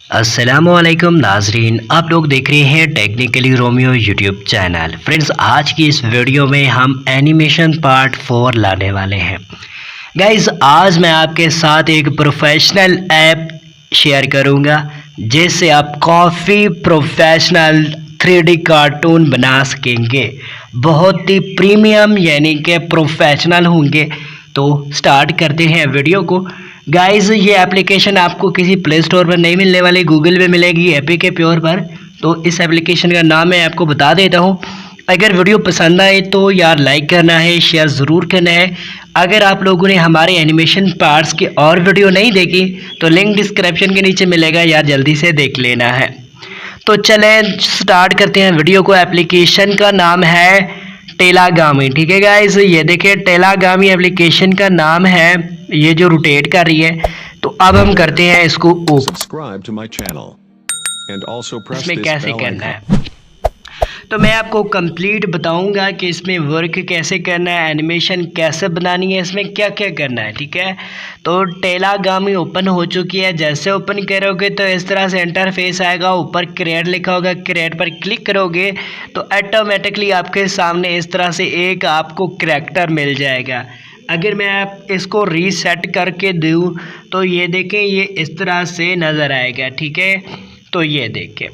अस्सलामुअलैकुम नाजरीन, आप लोग देख रहे हैं technically Romeo YouTube channel. Friends, आज की इस वीडियो में हम एनिमेशन पार्ट 4 लाने वाले हैं। गाइस, आज मैं आपके साथ एक प्रोफेशनल ऐप शेयर करूंगा जिससे आप काफ़ी प्रोफेशनल 3D कार्टून बना सकेंगे। बहुत ही प्रीमियम यानी कि प्रोफेशनल होंगे। तो स्टार्ट करते हैं वीडियो को। गाइस, ये एप्लीकेशन आपको किसी प्ले स्टोर पर नहीं मिलने वाली, गूगल पे मिलेगी एपीके प्योर पर। तो इस एप्लीकेशन का नाम मैं आपको बता देता हूँ। अगर वीडियो पसंद आए तो यार लाइक करना है, शेयर ज़रूर करना है। अगर आप लोगों ने हमारे एनिमेशन पार्ट्स की और वीडियो नहीं देखी तो लिंक डिस्क्रिप्शन के नीचे मिलेगा यार, जल्दी से देख लेना है। तो चलें स्टार्ट करते हैं वीडियो को। एप्लीकेशन का नाम है टेलागामी। ठीक है गाइस, ये देखिए टेलागामी एप्लीकेशन का नाम है, ये जो रोटेट कर रही है। तो अब हम करते हैं इसको Subscribe to my channel and also press इसमें this कैसे bell करना icon. है तो मैं आपको कंप्लीट बताऊंगा कि इसमें वर्क कैसे करना है, एनिमेशन कैसे बनानी है, इसमें क्या क्या करना है। ठीक है, तो टेलागामी ओपन हो चुकी है। जैसे ओपन करोगे तो इस तरह से इंटरफेस आएगा। ऊपर क्रिएट लिखा होगा, क्रिएट पर क्लिक करोगे तो ऑटोमेटिकली आपके सामने इस तरह से एक आपको करैक्टर मिल जाएगा। अगर मैं आप इसको रीसेट करके दूँ तो ये देखें, ये इस तरह से नज़र आएगा। ठीक है, तो ये देखें,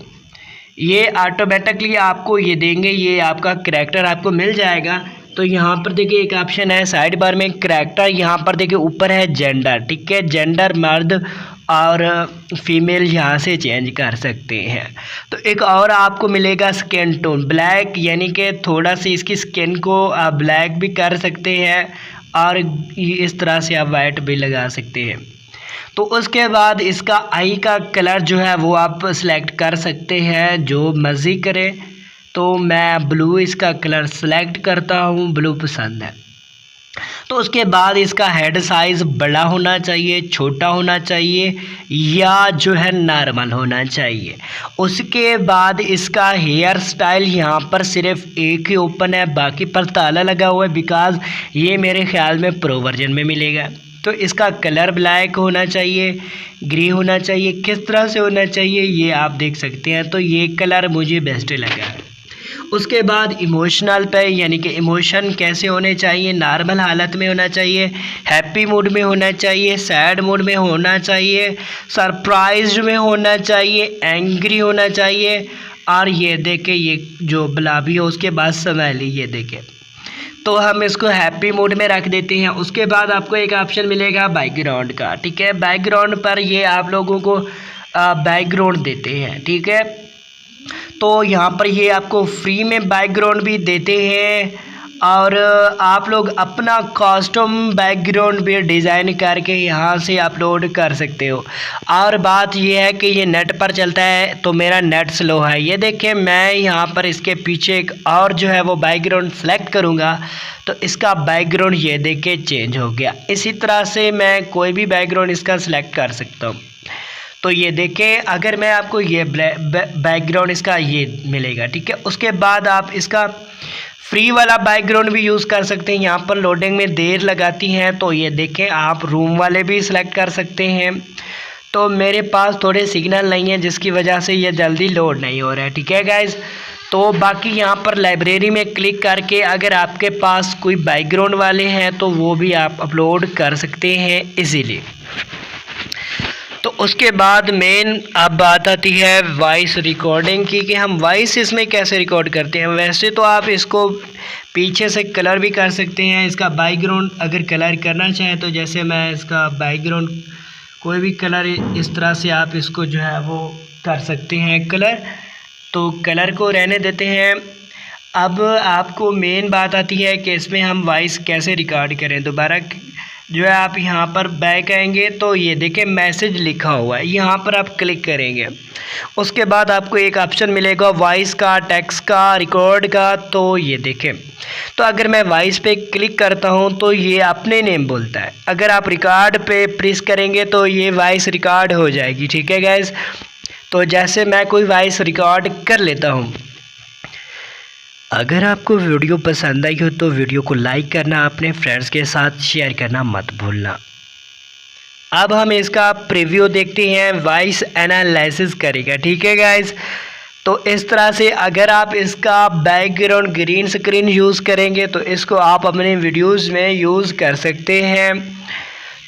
ये ऑटोमेटिकली आपको ये देंगे, ये आपका करैक्टर आपको मिल जाएगा। तो यहाँ पर देखिए एक ऑप्शन है साइड बार में करैक्टर, यहाँ पर देखिए ऊपर है जेंडर। ठीक है, जेंडर मर्द और फीमेल यहाँ से चेंज कर सकते हैं। तो एक और आपको मिलेगा स्किन टोन ब्लैक, यानी कि थोड़ा सा इसकी स्किन को आप ब्लैक भी कर सकते हैं और इस तरह से आप वाइट भी लगा सकते हैं। तो उसके बाद इसका आई का कलर जो है वो आप सेलेक्ट कर सकते हैं, जो मर्ज़ी करें। तो मैं ब्लू इसका कलर सेलेक्ट करता हूँ, ब्लू पसंद है। तो उसके बाद इसका हेड साइज़ बड़ा होना चाहिए, छोटा होना चाहिए या जो है नॉर्मल होना चाहिए। उसके बाद इसका हेयर स्टाइल यहाँ पर सिर्फ एक ही ओपन है, बाकी पर ताला लगा हुआ है, बिकॉज़ ये मेरे ख्याल में प्रो वर्जन में मिलेगा। तो इसका कलर ब्लैक होना चाहिए, ग्रे होना चाहिए। किस तरह से होना चाहिए ये आप देख सकते हैं। तो ये कलर मुझे बेस्ट लगा है। उसके बाद इमोशनल पे, यानी कि इमोशन कैसे होने चाहिए, नॉर्मल हालत में होना चाहिए, हैप्पी मूड में होना चाहिए, सैड मूड में होना चाहिए, सरप्राइज्ड में होना चाहिए, एंग्री होना चाहिए। और ये देखे, ये जो गुलाबी है उसके बाद स्माइली, ये देखे। तो हम इसको हैप्पी मोड में रख देते हैं। उसके बाद आपको एक ऑप्शन मिलेगा बैकग्राउंड का। ठीक है, बैकग्राउंड पर ये आप लोगों को बैकग्राउंड देते हैं। ठीक है, तो यहाँ पर ये आपको फ्री में बैकग्राउंड भी देते हैं और आप लोग अपना कस्टम बैकग्राउंड भी डिज़ाइन करके यहाँ से अपलोड कर सकते हो। और बात ये है कि ये नेट पर चलता है, तो मेरा नेट स्लो है। ये देखिए, मैं यहाँ पर इसके पीछे एक और जो है वो बैकग्राउंड सेलेक्ट करूँगा तो इसका बैकग्राउंड ये देखिए चेंज हो गया। इसी तरह से मैं कोई भी बैकग्राउंड इसका सिलेक्ट कर सकता हूँ। तो ये देखें, अगर मैं आपको ये बैकग्राउंड इसका ये मिलेगा। ठीक है, उसके बाद आप इसका फ्री वाला बैकग्राउंड भी यूज़ कर सकते हैं। यहाँ पर लोडिंग में देर लगाती हैं, तो ये देखें आप रूम वाले भी सिलेक्ट कर सकते हैं। तो मेरे पास थोड़े सिग्नल नहीं है जिसकी वजह से ये जल्दी लोड नहीं हो रहा है। ठीक है गाइस, तो बाकी यहाँ पर लाइब्रेरी में क्लिक करके अगर आपके पास कोई बैकग्राउंड वाले हैं तो वो भी आप अपलोड कर सकते हैं इजीली। तो उसके बाद मेन अब बात आती है वॉइस रिकॉर्डिंग की, कि हम वॉइस इसमें कैसे रिकॉर्ड करते हैं। वैसे तो आप इसको पीछे से कलर भी कर सकते हैं, इसका बैकग्राउंड अगर कलर करना चाहें तो जैसे मैं इसका बैकग्राउंड कोई भी कलर इस तरह से आप इसको जो है वो कर सकते हैं कलर। तो कलर को रहने देते हैं। अब आपको मेन बात आती है कि इसमें हम वॉइस कैसे रिकॉर्ड करें। दोबारा जो है आप यहाँ पर बैक आएंगे तो ये देखें मैसेज लिखा हुआ है, यहाँ पर आप क्लिक करेंगे। उसके बाद आपको एक ऑप्शन मिलेगा वॉइस का, टेक्स्ट का, रिकॉर्ड का। तो ये देखें, तो अगर मैं वॉइस पे क्लिक करता हूँ तो ये अपने नेम बोलता है। अगर आप रिकॉर्ड पे प्रेस करेंगे तो ये वॉइस रिकॉर्ड हो जाएगी। ठीक है गाइस, तो जैसे मैं कोई वॉइस रिकॉर्ड कर लेता हूँ। अगर आपको वीडियो पसंद आई हो तो वीडियो को लाइक करना, अपने फ्रेंड्स के साथ शेयर करना मत भूलना। अब हम इसका प्रीव्यू देखते हैं, वॉइस एनालिसिस करेगा। ठीक है गाइस, तो इस तरह से अगर आप इसका बैकग्राउंड ग्रीन स्क्रीन यूज़ करेंगे तो इसको आप अपने वीडियोस में यूज़ कर सकते हैं।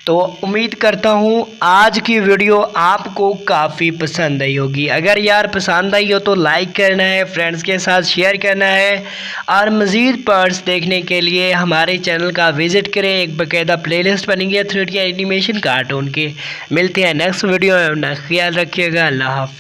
तो उम्मीद करता हूँ आज की वीडियो आपको काफ़ी पसंद आई होगी। अगर यार पसंद आई हो तो लाइक करना है, फ्रेंड्स के साथ शेयर करना है, और मज़ीद पार्ट्स देखने के लिए हमारे चैनल का विज़िट करें। एक बाकायदा प्लेलिस्ट बनी है 3D एनिमेशन कार्टून के। मिलते हैं नेक्स्ट वीडियो में, अपना ख्याल रखिएगा। अल्लाह हाफ़िज़।